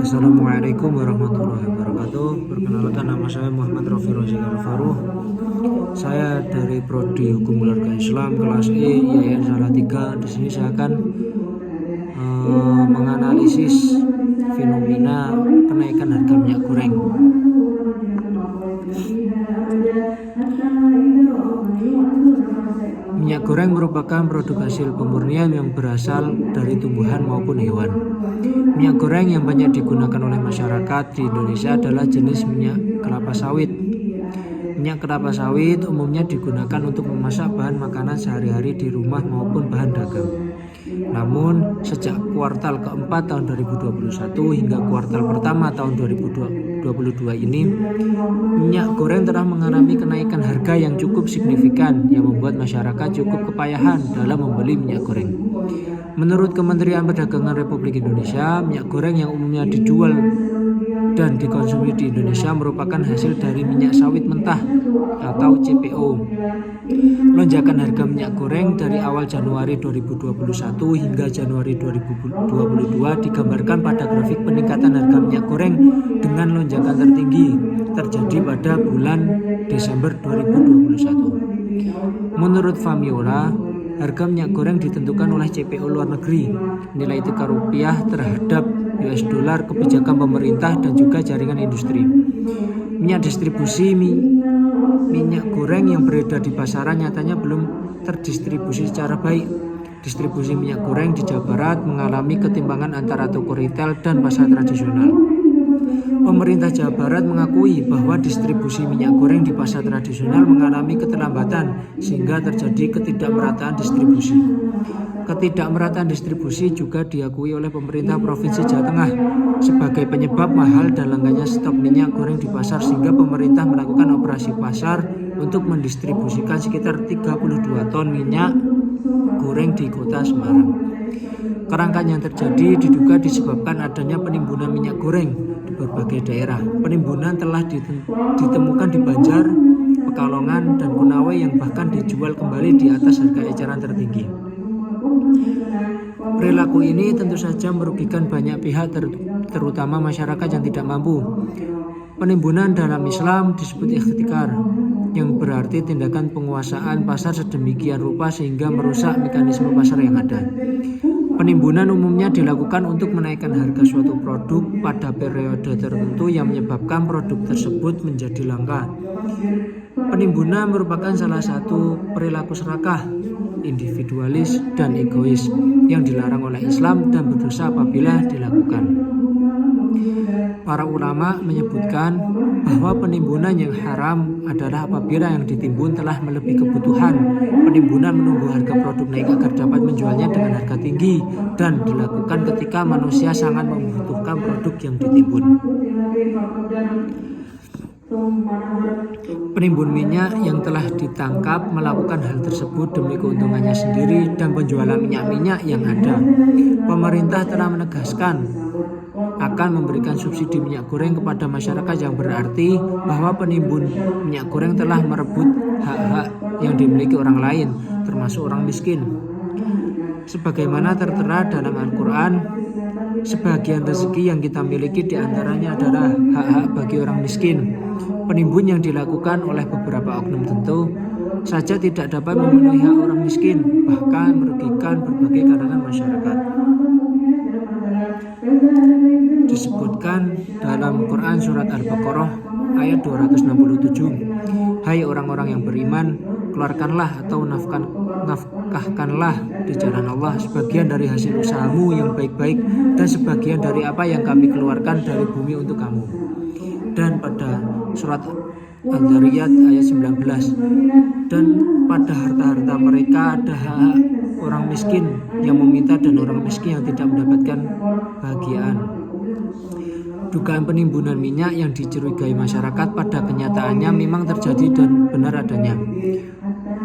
Assalamualaikum warahmatullahi wabarakatuh. Perkenalkan, nama saya Muhammad Rofi Rozi Alfaruh. Saya dari Prodi Hukum Keluarga Islam kelas E IAIN Salatiga. Di sini saya akan menganalisis fenomena kenaikan harga minyak goreng. Minyak goreng merupakan produk hasil pemurnian yang berasal dari tumbuhan maupun hewan. Minyak goreng yang banyak digunakan oleh masyarakat di Indonesia adalah jenis minyak kelapa sawit. Minyak kelapa sawit umumnya digunakan untuk memasak bahan makanan sehari-hari di rumah maupun bahan dagang. Namun, sejak kuartal keempat tahun 2021 hingga kuartal pertama tahun 2022 ini, minyak goreng telah mengalami kenaikan harga yang cukup signifikan yang membuat masyarakat cukup kepayahan dalam membeli minyak goreng. Menurut Kementerian Perdagangan Republik Indonesia, minyak goreng yang umumnya dijual dan dikonsumsi di Indonesia merupakan hasil dari minyak sawit mentah atau CPO. Lonjakan harga minyak goreng dari awal Januari 2021 hingga Januari 2022 digambarkan pada grafik peningkatan harga minyak goreng dengan lonjakan tertinggi terjadi pada bulan Desember 2021. Menurut Famiola, harga minyak goreng ditentukan oleh CPO luar negeri, nilai tukar rupiah terhadap US dollar, kebijakan pemerintah, dan juga jaringan industri. Minyak distribusi minyak goreng yang beredar di pasaran nyatanya belum terdistribusi secara baik. Distribusi minyak goreng di Jawa Barat mengalami ketimpangan antara toko retail dan pasar tradisional. Pemerintah Jawa Barat mengakui bahwa distribusi minyak goreng di pasar tradisional mengalami keterlambatan sehingga terjadi ketidakmerataan distribusi. Ketidakmerataan distribusi juga diakui oleh pemerintah Provinsi Jawa Tengah sebagai penyebab mahal dan langkanya stok minyak goreng di pasar, sehingga pemerintah melakukan operasi pasar untuk mendistribusikan sekitar 32 ton minyak goreng di kota Semarang. Kelangkaan yang terjadi diduga disebabkan adanya penimbunan minyak goreng di berbagai daerah. Penimbunan telah ditemukan di Banjar, Pekalongan, dan Konawe yang bahkan dijual kembali di atas harga eceran tertinggi. Perilaku ini tentu saja merugikan banyak pihak, terutama masyarakat yang tidak mampu. Penimbunan dalam Islam disebut ihtikar, yang berarti tindakan penguasaan pasar sedemikian rupa sehingga merusak mekanisme pasar yang ada. Penimbunan umumnya dilakukan untuk menaikkan harga suatu produk pada periode tertentu yang menyebabkan produk tersebut menjadi langka. Penimbunan merupakan salah satu perilaku serakah, individualis, dan egois yang dilarang oleh Islam dan berdosa apabila dilakukan. Para ulama menyebutkan bahwa penimbunan yang haram adalah apabila yang ditimbun telah melebihi kebutuhan. Penimbunan menunggu harga produk naik agar dapat menjualnya dengan harga tinggi, dan dilakukan ketika manusia sangat membutuhkan produk yang ditimbun. Penimbun minyak yang telah ditangkap melakukan hal tersebut demi keuntungannya sendiri dan penjualan minyak-minyak yang ada. Pemerintah telah menegaskan akan memberikan subsidi minyak goreng kepada masyarakat, yang berarti bahwa penimbun minyak goreng telah merebut hak-hak yang dimiliki orang lain, termasuk orang miskin. Sebagaimana tertera dalam Al-Quran, sebagian rezeki yang kita miliki diantaranya adalah hak-hak bagi orang miskin. Penimbun yang dilakukan oleh beberapa oknum tentu saja tidak dapat memenuhi hak orang miskin, bahkan merugikan berbagai kalangan masyarakat. Disebutkan dalam Quran surat Al-Baqarah ayat 267, "Hai orang-orang yang beriman, keluarkanlah atau nafkahkanlah di jalan Allah sebagian dari hasil usahamu yang baik-baik dan sebagian dari apa yang kami keluarkan dari bumi untuk kamu." Dan pada surat Al-Zariyat ayat 19, "Dan pada harta-harta mereka ada hak orang miskin yang meminta dan orang miskin yang tidak mendapatkan bahagiaan." Dugaan penimbunan minyak yang dicurigai masyarakat pada kenyataannya memang terjadi dan benar adanya.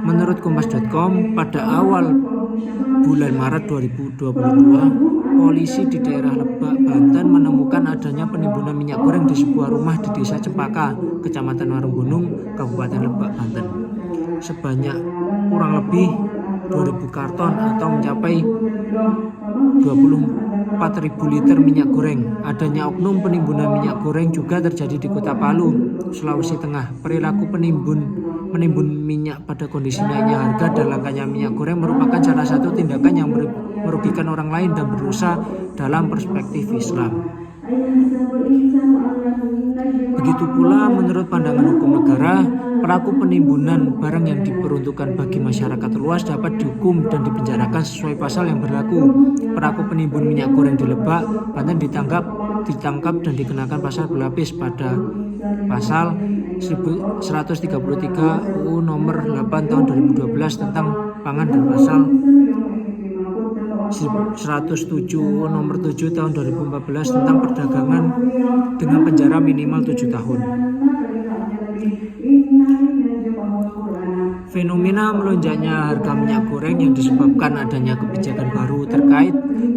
Menurut Kompas.com, pada awal bulan Maret 2022, polisi di daerah Lebak, Banten menemukan adanya penimbunan minyak goreng di sebuah rumah di Desa Cempaka, Kecamatan Warunggunung, Kabupaten Lebak, Banten. Sebanyak kurang lebih 2000 karton atau mencapai 20 4.000 liter minyak goreng. Adanya oknum penimbunan minyak goreng juga terjadi di Kota Palu, Sulawesi Tengah. Perilaku menimbun minyak pada kondisi naiknya harga dan langkanya minyak goreng merupakan salah satu tindakan yang merugikan orang lain dan berdosa dalam perspektif Islam. Begitu pula menurut pandangan hukum negara, pelaku penimbunan barang yang diperuntukkan bagi masyarakat luas dapat dihukum dan dipenjarakan sesuai pasal yang berlaku. Pelaku penimbun minyak goreng di Lebak, Banten ditangkap dan dikenakan pasal berlapis pada pasal 133 UU nomor 8 tahun 2012 tentang pangan dan pasal 107 nomor 7 tahun 2014 tentang perdagangan dengan penjara minimal 7 tahun. Fenomena melonjaknya harga minyak goreng yang disebabkan adanya kebijakan baru terkait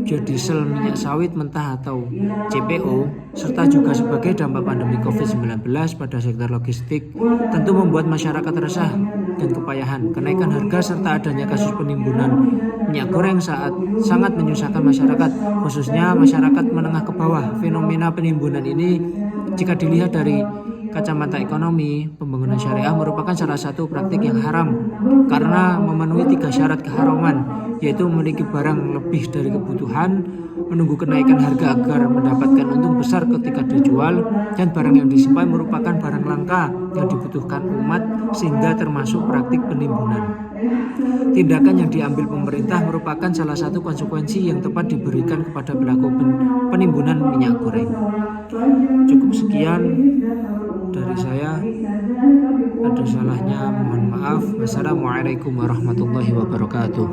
biodiesel minyak sawit mentah atau CPO, serta juga sebagai dampak pandemi COVID-19 pada sektor logistik, tentu membuat masyarakat resah dan kepayahan. Kenaikan harga serta adanya kasus penimbunan minyak goreng sangat menyusahkan masyarakat, khususnya masyarakat menengah ke bawah. Fenomena penimbunan ini jika dilihat dari kacamata ekonomi, pembangunan syariah merupakan salah satu praktik yang haram karena memenuhi 3 syarat keharaman, yaitu memiliki barang lebih dari kebutuhan, menunggu kenaikan harga agar mendapatkan untung besar ketika dijual, dan barang yang disimpan merupakan barang langka yang dibutuhkan umat sehingga termasuk praktik penimbunan. Tindakan yang diambil pemerintah merupakan salah satu konsekuensi yang tepat diberikan kepada pelaku penimbunan minyak goreng. Cukup sekian dari saya, ada salahnya mohon maaf. Wassalamualaikum warahmatullahi wabarakatuh.